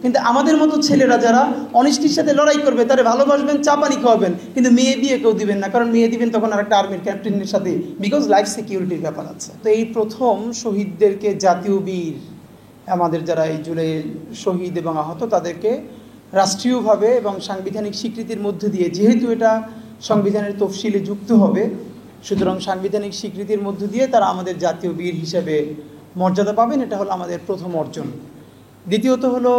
কিন্তু আমাদের মতো ছেলেরা যারা অনিষ্টির সাথে লড়াই করবে, তারা ভালোবাসবেন, চা পানি খাওয়াবেন, কিন্তু মেয়ে বিয়ে কেউ দিবেন না, কারণ মেয়ে দিবেন তখন আর একটা আর্মির ক্যাপ্টেনের সাথে, বিকজ লাইফ সিকিউরিটির ব্যাপার আছে। তো এই প্রথম শহীদদেরকে জাতীয় বীর, আমাদের যারা এই জুলাই শহীদ এবং আহত, তাদেরকে রাষ্ট্রীয়ভাবে এবং সাংবিধানিক স্বীকৃতির মধ্য দিয়ে, যেহেতু এটা সংবিধানের তফসিলে যুক্ত হবে, সুতরাং সাংবিধানিক স্বীকৃতির মধ্য দিয়ে তারা আমাদের জাতীয় বীর হিসেবে মর্যাদা পাবেন। এটা হলো আমাদের প্রথম অর্জন। দ্বিতীয়ত হলো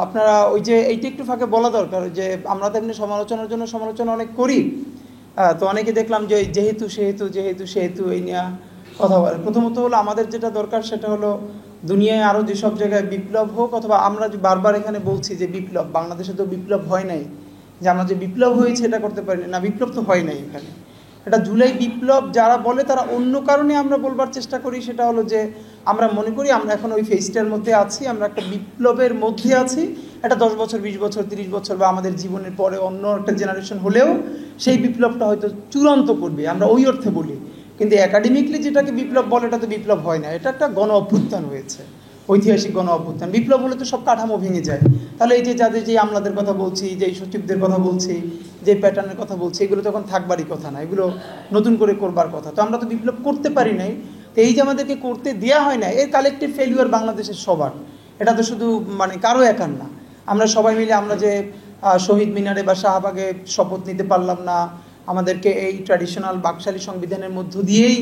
আপনারা ওই যে এইটা একটু ফাঁকে বলা দরকার, যে আমরা তো এমনি সমালোচনার জন্য সমালোচনা অনেক করি, তো অনেকে দেখলাম যে যেহেতু সেহেতু এই নিয়ে কথা বলে। প্রথমত হলো আমাদের যেটা দরকার সেটা হলো দুনিয়ায় আরও যেসব জায়গায় বিপ্লব হোক, অথবা আমরা যে বারবার এখানে বলছি যে বিপ্লব, বাংলাদেশে তো বিপ্লব হয় নাই, যে আমরা যে বিপ্লব হয়েছে এটা করতে পারি না, বিপ্লব তো হয় নাই এখানে। এটা জুলাই বিপ্লব যারা বলে তারা অন্য কারণে আমরা বলবার চেষ্টা করি, সেটা হলো যে আমরা মনে করি আমরা এখন ওই ফেজটার মধ্যে আছি, আমরা একটা বিপ্লবের মধ্যে আছি। এটা 10 বছর 20 বছর 30 বছর বা আমাদের জীবনের পরে অন্য একটা জেনারেশন হলেও সেই বিপ্লবটা হয়তো চূড়ান্ত করবে, আমরা ওই অর্থে বলি। কিন্তু একাডেমিকলি যেটাকে বিপ্লব বলে এটা তো বিপ্লব হয় না, এটা একটা গণ অভ্যুত্থান হয়েছে, ঐতিহাসিক গণ অভ্যুত্থান। বিপ্লব হলে তো সব কাঠামো ভেঙে যায়। তাহলে এই যে যাদের যে আমলাদের কথা বলছি, যেই সচিবদের কথা বলছি, যে প্যাটার্নের কথা বলছি, এগুলো তখন থাকবারই কথা না, এগুলো নতুন করে করবার কথা। তো আমরা তো বিপ্লব করতে পারি নাই, তো এই যে আমাদেরকে করতে দেওয়া হয় না, এর কালেকটিভ ফেলিওর বাংলাদেশের সবার, এটা তো শুধু মানে কারো একার না। আমরা সবাই মিলে আমরা যে শহীদ মিনারে বা শাহবাগে শপথ নিতে পারলাম না, আমাদেরকে এই ট্র্যাডিশনাল বাকশালী সংবিধানের মধ্য দিয়েই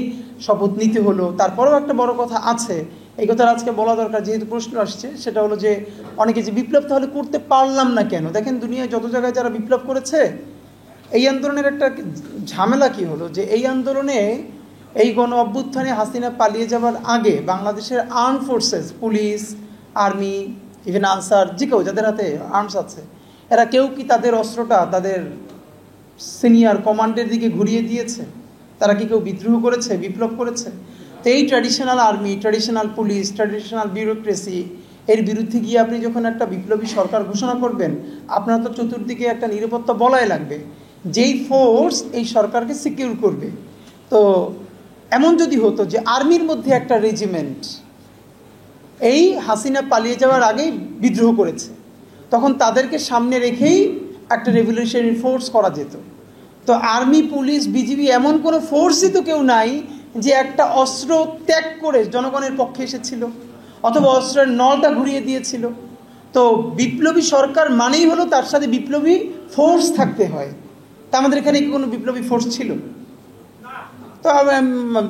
শপথ নিতে হলো। তারপরেও একটা বড় কথা আছে, এই কথা আজকে বলা দরকার যেহেতু প্রশ্ন আসছে, সেটা হলো যে অনেকে যে বিপ্লব তাহলে করতে পারলাম না কেন। দেখেন দুনিয়ায় যত জায়গায় যারা বিপ্লব করেছে, এই আন্দোলনের একটা ঝামেলা কি হলো, যে এই আন্দোলনে এই গণ অভ্যুত্থানে হাসিনা পালিয়ে যাওয়ার আগে বাংলাদেশের arm forces, police, army, even answer, যে কেউ যাদের হাতে আর্মস আছে, এরা কেউ কি তাদের অস্ত্রটা তাদের সিনিয়র কমান্ডের দিকে ঘুরিয়ে দিয়েছে? তারা কি কেউ বিদ্রোহ করেছে, বিপ্লব করেছে? তো এই traditional army, traditional police, traditional bureaucracy, এর বিরুদ্ধে গিয়ে আপনি যখন একটা বিপ্লবী সরকার ঘোষণা করবেন, আপনার তো চতুর্দিকে একটা নিরাপত্তা বলয় লাগবে, যেই ফোর্স এই সরকারকে সিকিউর করবে। তো এমন যদি হতো যে আর্মির মধ্যে একটা রেজিমেন্ট এই হাসিনা পালিয়ে যাওয়ার আগেই বিদ্রোহ করেছে, তখন তাদেরকে সামনে রেখেই একটা রেভলিউশনারি ফোর্স করা যেত। তো আর্মি, পুলিশ, বিজিবি এমন কোনো ফোর্সই তো কেউ নাই যে একটা অস্ত্র ত্যাগ করে জনগণের পক্ষে এসেছিল, অথবা অস্ত্রের নলটা ঘুরিয়ে দিয়েছিল। তো বিপ্লবী সরকার মানেই হলো তার সাথে বিপ্লবী ফোর্স থাকতে হয়। তা আমাদের এখানে কি কোনো বিপ্লবী ফোর্স ছিল?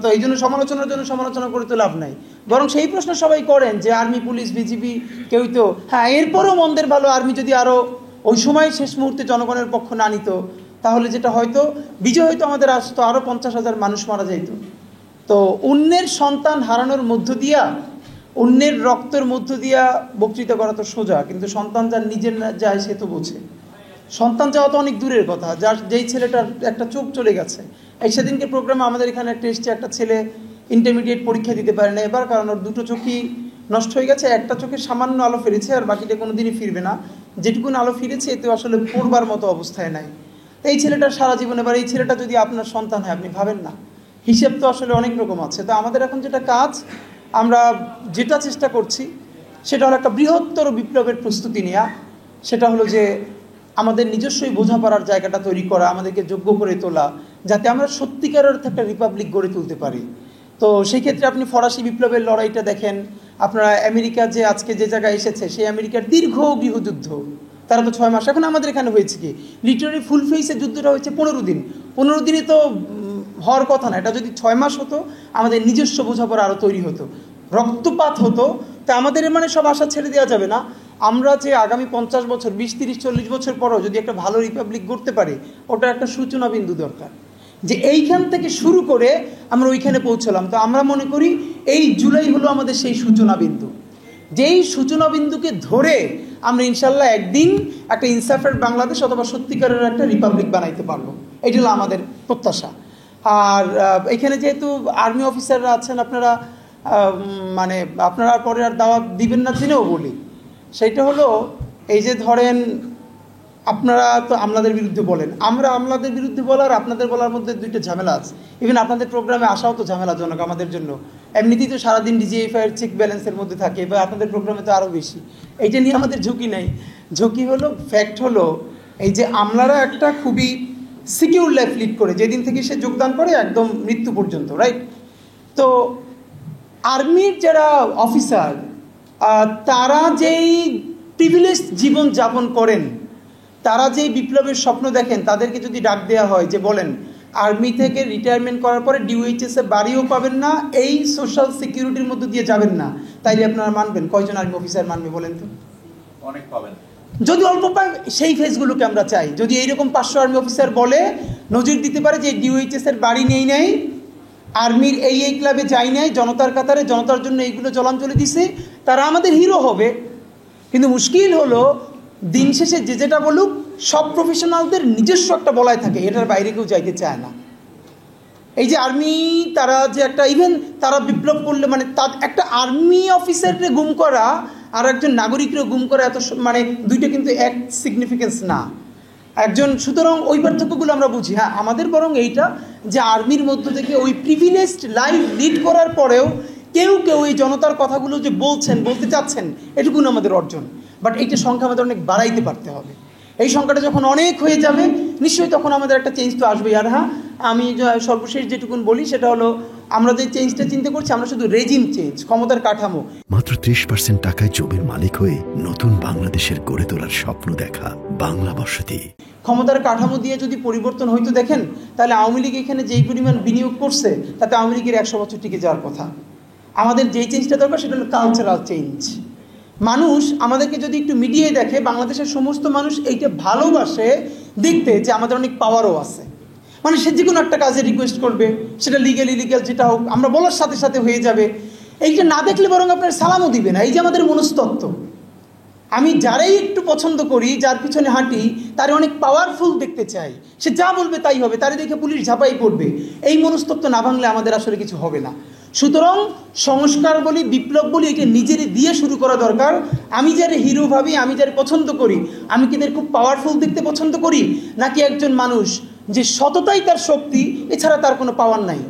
তো এই জন্য সমালোচনার জন্য সমালোচনা করে তো লাভ নাই। বরং সেই প্রশ্ন সবাই করেন যে আর্মি, পুলিশ, বিজিবি কেউই তো, হ্যাঁ এরপরও মন্দের ভালো আর্মি যদি আরও ওই সময় শেষ মুহূর্তে জনগণের পক্ষ না নিত, তাহলে যেটা হয়তো বিজয় হয়তো আমাদের আসতো, আরও 50,000 মানুষ মারা যাইত। তো অন্যের সন্তান হারানোর মধ্য দিয়া, অন্যের রক্তের মধ্য দিয়া বক্তৃতা করা তো সোজা, কিন্তু সন্তান যার নিজের না যায় সে তো বোঝে। সন্তান যাওয়া তো অনেক দূরের কথা, যেই ছেলেটার একটা চোখ চলে গেছে। এই সেদিনকে প্রোগ্রামে আমাদের এখানে একটা এসছে, একটা ছেলে ইন্টারমিডিয়েট পরীক্ষা দিতে পারে না এবার, কারণ ওর দুটো চোখই নষ্ট হয়ে গেছে। একটা চোখে সামান্য আলো ফিরেছে, আর বাকিটা কোনো দিনই ফিরবে না। যেটুকুন আলো ফিরেছে এতে আসলে পড়বার মতো অবস্থায় নাই। এই ছেলেটার সারা জীবন, এবার এই ছেলেটা যদি আপনার সন্তান হয়, আপনি ভাবেন না, হিসেব তো আসলে অনেক রকম আছে। তো আমাদের এখন যেটা কাজ, আমরা যেটা চেষ্টা করছি সেটা হলো একটা বৃহত্তর বিপ্লবের প্রস্তুতি নেওয়া। সেটা হলো যে আমাদের নিজস্বই বোঝাপড়ার জায়গাটা তৈরি করা, আমাদেরকে যোগ্য করে তোলা, যাতে আমরা সত্যিকারের অর্থে একটা রিপাবলিক গড়ে তুলতে পারি। তো সেই ক্ষেত্রে আপনি ফরাসি বিপ্লবের লড়াইটা দেখেন, আপনারা আমেরিকা যে আজকে যে জায়গায় এসেছে, সেই আমেরিকার দীর্ঘ গৃহযুদ্ধ, তারা তো 6 মাস। এখন আমাদের এখানে হয়েছে কি, লিটারারি ফুল ফেসের যুদ্ধটা হয়েছে 15 দিন। 15 দিনে তো হওয়ার কথা না। এটা যদি 6 মাস হতো, আমাদের নিজস্ব বোঝাপড়া আরও তৈরি হতো, রক্তপাত হতো। তা আমাদের মানে সব আশা ছেড়ে দেওয়া যাবে না। আমরা যে আগামী 50 বছর, 20, 30, 40 বছর পরও যদি একটা ভালো রিপাবলিক গড়তে পারি, ওটা একটা সূচনা বিন্দু দরকার, যে এইখান থেকে শুরু করে আমরা ওইখানে পৌঁছলাম। তো আমরা মনে করি এই জুলাই হলো আমাদের সেই সূচনা বিন্দু, যেই সূচনা বিন্দুকে ধরে আমরা ইনশাল্লাহ একদিন একটা ইনসাফের বাংলাদেশ অথবা সত্যিকারের একটা রিপাবলিক বানাইতে পারবো। এটি হলো আমাদের প্রত্যাশা। আর এখানে যেহেতু আর্মি অফিসাররা আছেন, আপনারা মানে আপনারা পরে আর দাওয়াত দিবেন না জেনেও বলি, সেইটা হলো এই যে ধরেন আপনারা তো আমলাদের বিরুদ্ধে বলেন, আমরা আমলাদের বিরুদ্ধে বলার আপনাদের বলার মধ্যে দুইটা ঝামেলা আছে। ইভেন আপনাদের প্রোগ্রামে আসাও তো ঝামেলাজনক আমাদের জন্য। এমনিতেই তো সারাদিন ডিজিএফআইয়ের চেক ব্যালেন্সের মধ্যে থাকে, বা আপনাদের প্রোগ্রামে তো আরও বেশি। এইটা নিয়ে আমাদের ঝুঁকি নাই। ঝুঁকি হলো, ফ্যাক্ট হলো এই যে আমলারা একটা খুবই সিকিউর লাইফ লিড করে যেদিন থেকে সে যোগদান করে একদম মৃত্যু পর্যন্ত, রাইট? তো আর্মির যারা অফিসার তারা যেই প্রিভিলেজ জীবন যাপন করেন, তারা যেই বিপ্লবের স্বপ্ন দেখেন, তাদেরকে যদি ডাক দেওয়া হয় যে বলেন আর্মি থেকে রিটায়ারমেন্ট করার পরে ডিওএইচএসে বাড়িও পাবেন না, এই সোশ্যাল সিকিউরিটির মধ্যে দিয়ে যাবেন না, তাইলে আপনারা মানবেন? কয়জন আর্মি অফিসার মানবে বলেন তো? অনেক পাবেন। যদি অল্প পায়, সেই ফেজগুলোকে আমরা চাই। যদি এইরকম 500 আর্মি অফিসার বলে, নজির দিতে পারে যে ডিওএইচএসের বাড়ি নেই, আর্মির এই ক্লাবে যাই নাই, জনতার কাতারে জনতার জন্য এইগুলো জলাঞ্জলি দিছে, তারা আমাদের হিরো হবে। কিন্তু মুশকিল হলো দিন শেষে যে যেটা বলুক, সব প্রফেশনালদের নিজস্ব একটা বলাই থাকে, এটার বাইরে কেউ যাইতে চায় না। এই যে আর্মি, তারা যে একটা ইভেন তারা বিপ্লব করলে মানে তার একটা আর্মি অফিসারকে গুম করা আর একজন নাগরিককে গুম করা এত মানে দুইটা কিন্তু এক সিগনিফিকেন্স না একজন। সুতরাং ওই পার্থক্যগুলো আমরা বুঝি। হ্যাঁ, আমাদের বরং এইটা যে আর্মির মধ্য থেকে ওই প্রিভিলেজড লাইফ লিড করার পরেও কেউ কেউ এই জনতার কথাগুলো যে বলতে চাচ্ছেন, এটুকুন আমাদের অর্জন। বাট এইটা সংখ্যা আমাদের অনেক বাড়াইতে পারতে হবে। এই সংখ্যাটা যখন অনেক হয়ে যাবে, নিশ্চয়ই তখন আমাদের একটা চেঞ্জ তো আসবেই। আর হ্যাঁ, আমি সর্বশেষ যেটুকুন বলি সেটা হলো, আমরা যে চেঞ্জটা চিন্তা করছি, আমরা শুধু রেজিম চেঞ্জ, ক্ষমতার কাঠামো। মাত্র 30% টাকায় জমির মালিক হয়ে নতুন বাংলাদেশের গড়ে তোলার স্বপ্ন দেখা বাংলা বসতি। ক্ষমতার কাঠামো দিয়ে যদি পরিবর্তন হইতো দেখেন, তাহলে আওয়ামী লীগ এখানে যেই পরিমাণ বিনিয়োগ করছে, তাতে আওয়ামী লীগের 100 বছর টিকে যাওয়ার কথা। আমাদের যেই চেঞ্জটা দরকার সেটা হলো কালচারাল চেঞ্জ। মানুষ আমাদেরকে যদি একটু মিডিয়ায় দেখে, বাংলাদেশের সমস্ত মানুষ এইটা ভালোবাসে দেখতে যে আমাদের অনেক পাওয়ারও আছে। মানে সে যে কোনো একটা কাজে রিকোয়েস্ট করবে, সেটা লিগ্যাল ইলিগ্যাল যেটা হোক, আমরা বলার সাথে সাথে হয়ে যাবে। এইটা না দেখলে বরং আপনার সালামও দিবে না। এই যে আমাদের মনস্তত্ত্ব, আমি যারাই একটু পছন্দ করি, যার পিছনে হাঁটি, তারে অনেক পাওয়ারফুল দেখতে চাই, সে যা বলবে তাই হবে, তারে দেখে পুলিশ ঝাঁপাই পড়বে। এই মনস্তত্ত্ব না ভাঙলে আমাদের আসলে কিছু হবে না। সুতরাং সংস্কার বলি, বিপ্লব বলি, এটা নিজের দিয়ে শুরু করা দরকার। আমি যারা হিরো ভাবি, আমি যারা পছন্দ করি, আমি কি এদের খুব পাওয়ারফুল দেখতে পছন্দ করি, নাকি একজন মানুষ যে সততাই তার শক্তি, এছাড়া তার কোনো পাওয়ার নাই?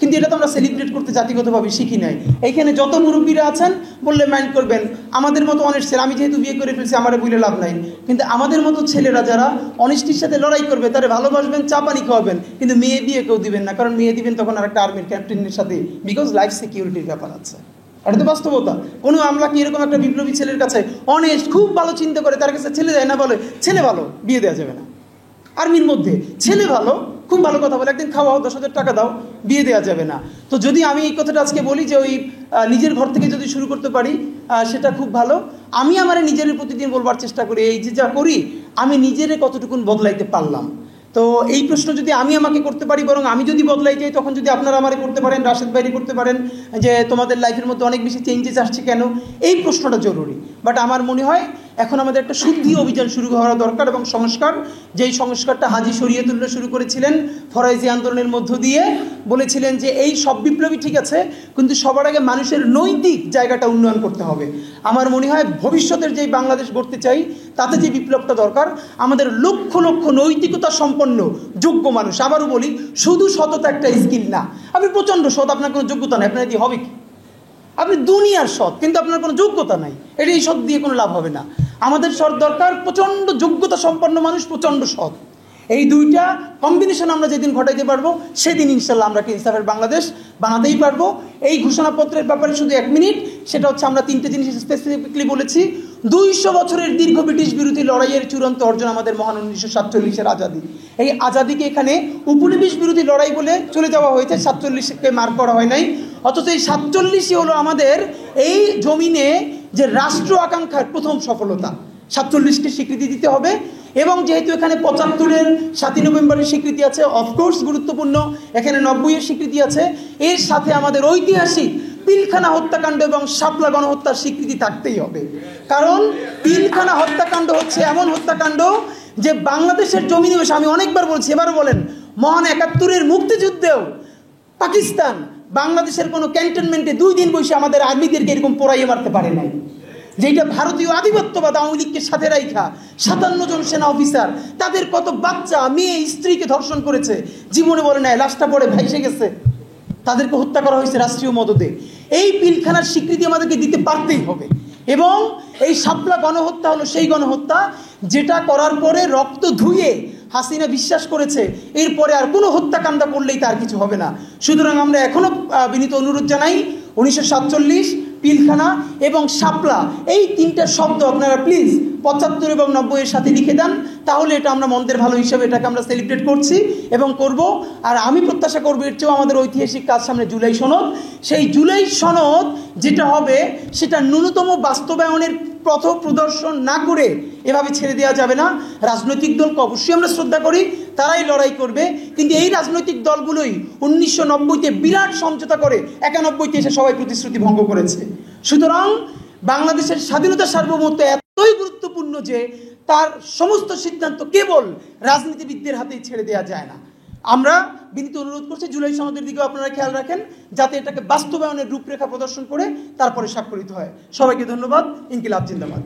কিন্তু এটা তো আমরা সেলিব্রেট করতে জাতিগতভাবে শিখি নাই। এইখানে যত মুরব্বীরা আছেন বললে মাইন্ড করবেন, আমাদের মতো অনেস্ট ছেলে, আমি যেহেতু বিয়ে করে ফেলছি আমার বলে লাভ নাই, কিন্তু আমাদের মতো ছেলেরা যারা অনেস্টির সাথে লড়াই করবে, তারা ভালোবাসবেন, চা পানি খাওয়াবেন, কিন্তু মেয়ে বিয়ে কেউ দিবেন না। কারণ মেয়ে দিবেন তখন আর একটা আর্মির ক্যাপ্টেনের সাথে, বিকজ লাইফ সিকিউরিটির ব্যাপার আছে। এটা তো বাস্তবতা। কোনো আমলা কি এরকম একটা বিপ্লবী ছেলের কাছে অনেস্ট, খুব ভালো চিন্তা করে, তার কাছে ছেলে দেয় না, বলে ছেলে ভালো, বিয়ে দেওয়া যাবে না। আর্মির মধ্যে ছেলে ভালো, খুব ভালো কথা বলে, একদিন খাওয়াও, 10,000 টাকা দাও, বিয়ে দেওয়া যাবে না। তো যদি আমি এই কথাটা আজকে বলি যে ওই নিজের ঘর থেকে যদি শুরু করতে পারি, সেটা খুব ভালো। আমি আমার নিজের প্রতিদিন বলবার চেষ্টা করি, এই যে যা করি আমি নিজেরে কতটুকুন বদলাইতে পারলাম। তো এই প্রশ্ন যদি আমি আমাকে করতে পারি, বরং আমি যদি বদলাই যাই, তখন যদি আপনারা আমারে করতে পারেন, রাশেদ ভাইরে করতে পারেন যে তোমাদের লাইফের মধ্যে অনেক বেশি চেঞ্জেস আসছে কেন, এই প্রশ্নটা জরুরি। বাট আমার মনে হয় এখন আমাদের একটা শুদ্ধি অভিযান শুরু করা দরকার, এবং সংস্কার, যেই সংস্কারটা হাজী শরীয়তুল্লাহ শুরু করেছিলেন ফরাইজি আন্দোলনের মধ্য দিয়ে, বলেছিলেন যে এই সব বিপ্লবী ঠিক আছে, কিন্তু সবার আগে মানুষের নৈতিক জায়গাটা উন্নয়ন করতে হবে। আমার মনে হয় ভবিষ্যতের যেই বাংলাদেশ গড়তে চাই, তাতে যে বিপ্লবটা দরকার, আমাদের লক্ষ লক্ষ নৈতিকতা সম্পন্ন যোগ্য মানুষ। আবারও বলি, শুধু সততা একটা স্কিল না। আপনি প্রচণ্ড সৎ, আপনার কোনো যোগ্যতা নেই, আপনার দিয়ে হবে কি? আপনি দুনিয়ার সৎ, কিন্তু আপনার কোনো যোগ্যতা নাই, এটা এই সৎ দিয়ে কোনো লাভ হবে না। আমাদের সৎ দরকার প্রচণ্ড যোগ্যতা সম্পন্ন মানুষ, প্রচণ্ড সৎ। এই দুইটা কম্বিনেশন আমরা যেদিন ঘটাইতে পারবো, সেদিন ইনশাল্লাহ আমরা ইনসাফের বাংলাদেশ বানাতেই পারবো। এই ঘোষণাপত্রের ব্যাপারে শুধু 1 মিনিট, সেটা হচ্ছে আমরা 3টে জিনিস স্পেসিফিকলি বলেছি। 200 বছরের দীর্ঘ ব্রিটিশ বিরোধী লড়াইয়ের চূড়ান্ত অর্জন আমাদের মহান 1947-এর আজাদি। এই আজাদিকে এখানে উপনিবেশ বিরোধী লড়াই বলে চলে যাওয়া হয়েছে, 47-কে মার্ক করা হয় নাই। অথচ এই 47-ই হলো আমাদের এই জমিনে যে রাষ্ট্র আকাঙ্ক্ষার প্রথম সফলতা। 47-কে স্বীকৃতি দিতে হবে। এবং যেহেতু এখানে 75-এর 7ই নভেম্বরের স্বীকৃতি আছে, অফকোর্স গুরুত্বপূর্ণ, এখানে 90-এর স্বীকৃতি আছে, এর সাথে আমাদের ঐতিহাসিক পিলখানা হত্যাকাণ্ড এবং শাপলা গণহত্যার স্বীকৃতি থাকতেই হবে। কারণ পিলখানা হত্যাকাণ্ড হচ্ছে এমন হত্যাকাণ্ড যে বাংলাদেশের জমিনে, আমি অনেকবার বলছি, এবারও বলেন, মহান 71-এর মুক্তিযুদ্ধেও পাকিস্তান বাংলাদেশের কোনো ক্যান্টনমেন্টে 2 দিন বসে আমাদের আর্মিদেরকে এরকম পোড়াইয়ে মারতে পারে নাই। যেটা ভারতীয় আধিপত্যবাদ আওয়ামী লীগকে সাথে রাইখা 57 জন সেনা অফিসার তাদের কত বাচ্চা, মেয়ে, স্ত্রীকে ধর্ষণ করেছে, জীবনে বলে নেয়, লাশটা পড়ে ভাইসে গেছে। তাদেরকে হত্যা করা হয়েছে রাষ্ট্রীয় মদদে। এই পিলখানার স্বীকৃতি আমাদেরকে দিতে পারতেই হবে। এবং এই শাপলা গণহত্যা হলো সেই গণহত্যা যেটা করার পরে রক্ত ধুয়ে হাসিনা বিশ্বাস করেছে এরপরে আর কোনো হত্যাকাণ্ড করলেই তার কিছু হবে না। সুতরাং আমরা এখনও বিনীত অনুরোধ জানাই, 1947, পিলখানা এবং শাপলা এই তিনটা শব্দ আপনারা প্লিজ 75 এবং 90 এর সাথে লিখে দেন। তাহলে এটা আমরা মন্দের ভালো হিসাবে এটাকে আমরা সেলিব্রেট করছি এবং করব। আর আমি প্রত্যাশা করবো এর চেয়েও আমাদের ঐতিহাসিক কাজ সামনে, জুলাই সনদ। সেই জুলাই সনদ যেটা হবে সেটা ন্যূনতম বাস্তবায়নের পথ প্রদর্শন না করে এভাবে ছেড়ে দেওয়া যাবে না। রাজনৈতিক দলকে অবশ্যই আমরা শ্রদ্ধা করি, তারাই লড়াই করবে, কিন্তু এই রাজনৈতিক দলগুলোই 1990-তে বিরাট সমঝোতা করে 91-তে এসে সবাই প্রতিশ্রুতি ভঙ্গ করেছে। সুতরাং বাংলাদেশের স্বাধীনতা সার্বভৌমত্ব এতই গুরুত্বপূর্ণ যে তার সমস্ত সিদ্ধান্ত কেবল রাজনীতিবিদদের হাতেই ছেড়ে দেওয়া যায় না। আমরা বিনীত অনুরোধ করছি জুলাই সনদের দিকেও আপনারা খেয়াল রাখেন যাতে এটাকে বাস্তবায়নের রূপরেখা প্রদর্শন করে তারপরে স্বাক্ষরিত হয়। সবাইকে ধন্যবাদ। ইনকিলাব জিন্দাবাদ।